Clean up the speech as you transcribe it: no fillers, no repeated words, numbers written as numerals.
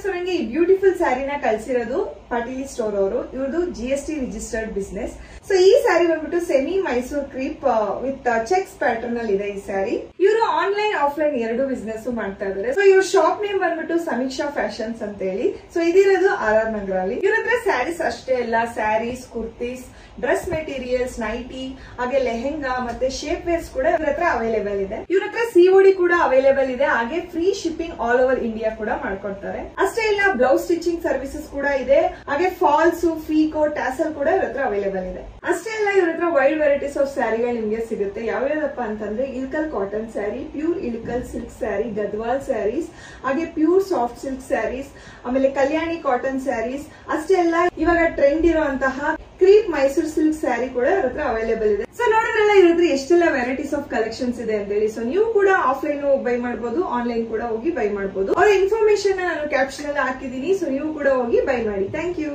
So ನಂಗೆ ಈ beautiful ಸ್ಯಾರಿನ ಕಳ್ಸಿರೋದು Patil store ಅವರು. ಇವ್ರದ್ದು GST ರಿಜಿಸ್ಟರ್ಡ್ ಬಿಸ್ನೆಸ್. ಸೊ ಈ ಸ್ಯಾರಿ ಬಂದ್ಬಿಟ್ಟು semi Mysore creep with cheques pattern ಅಲ್ಲಿ ಇದೆ ಈ ಸ್ಯಾರಿ. ಇವರು ಆನ್ಲೈನ್ ಆಫ್ಲೈನ್ ಎರಡು ಬಿಸ್ನೆಸ್ ಮಾಡ್ತಾ ಇದ್ದಾರೆ. ಸೊ ಇವ್ರ ಶಾಪ್ ನೇಮ್ ಬಂದ್ಬಿಟ್ಟು ಸಮೀಕ್ಷಾ ಫ್ಯಾಷನ್ಸ್ ಅಂತ ಹೇಳಿ. ಸೊ ಇದಿರೋದು RR ನಗರ ಅಲ್ಲಿ. ಇವ್ರ ಹತ್ರ ಸ್ಯಾರೀಸ್ ಅಷ್ಟೇ ಅಲ್ಲ, sarees, kurtis, dress materials, nighty, ಹಾಗೆ ಲೆಹೆಂಗಾ ಮತ್ತೆ ಶೇಪ್ ವೇರ್ಸ್ ಕೂಡ ಇವ್ರ ಹತ್ರ ಅವೈಲೇಬಲ್ ಇದೆ. ಇವ್ರ ಹತ್ರ COD ಕೂಡ ಅವೈಲೇಬಲ್ ಇದೆ. ಹಾಗೆ free shipping all over India ಕೂಡ ಮಾಡ್ಕೊಡ್ತಾರೆ. ಅಷ್ಟೇ ಇಲ್ಲ, ಬ್ಲೌಸ್ ಸ್ಟಿಚಿಂಗ್ ಸರ್ವಿಸಸ್ ಕೂಡ ಇದೆ. ಹಾಗೆ ಫಾಲ್ಸ್, ಫೀಕೋ, ಟ್ಯಾಸಲ್ ಕೂಡ ಇವ್ರ ಹತ್ರ ಅವೈಲೇಬಲ್ ಇದೆ. ಅಷ್ಟೇ ಅಲ್ಲ, ಇವ್ರ ಹತ್ರ ವೈಡ್ ವೆರೈಟೀಸ್ ಆಫ್ ಸ್ಯಾರಿಗಳು ನಿಮ್ಗೆ ಸಿಗುತ್ತೆ. ಯಾವ್ಯಾವಪ್ಪ ಅಂತಂದ್ರೆ Ilkal cotton saree, pure Ilkal silk saree, Gadwal sarees, ಹಾಗೆ ಪ್ಯೂರ್ ಸಾಫ್ಟ್ ಸಿಲ್ಕ್ ಸ್ಯಾರೀಸ್, ಆಮೇಲೆ ಕಲ್ಯಾಣಿ ಕಾಟನ್ ಸ್ಯಾರೀಸ್. ಅಷ್ಟೇ ಅಲ್ಲ, ಇವಾಗ ಟ್ರೆಂಡ್ ಇರುವಂತಹ ಕ್ರೀಪ್ ಮೈಸೂರ್ ಸಿಲ್ಕ್ ಸ್ಯಾರಿ ಕೂಡ ಇವ್ರ ಹತ್ರ ಅವೈಲೇಬಲ್ ಇದೆ. ಸೊ ನೋಡಿದ್ರಲ್ಲ ಇವ್ರ ಹತ್ರ ಎಷ್ಟೆಲ್ಲ ವೆರೈಟೀಸ್ ಆಫ್ ಕಲೆಕ್ಷನ್ಸ್ ಇದೆ ಅಂತ ಹೇಳಿ. ಸೊ ನೀವು ಕೂಡ ಆಫ್ಲೈನ್ ಬೈ ಮಾಡಬಹುದು, ಆನ್ಲೈನ್ ಕೂಡ ಹೋಗಿ ಬೈ ಮಾಡಬಹುದು. ಅವರ ಇನ್ಫಾರ್ಮೇಶನ್ ನಾನು ಕ್ಯಾಪ್ಷನ್ ಅಲ್ಲಿ ಹಾಕಿದೀನಿ. ಸೊ ನೀವು ಕೂಡ ಹೋಗಿ ಬೈ ಮಾಡಿ. Thank you.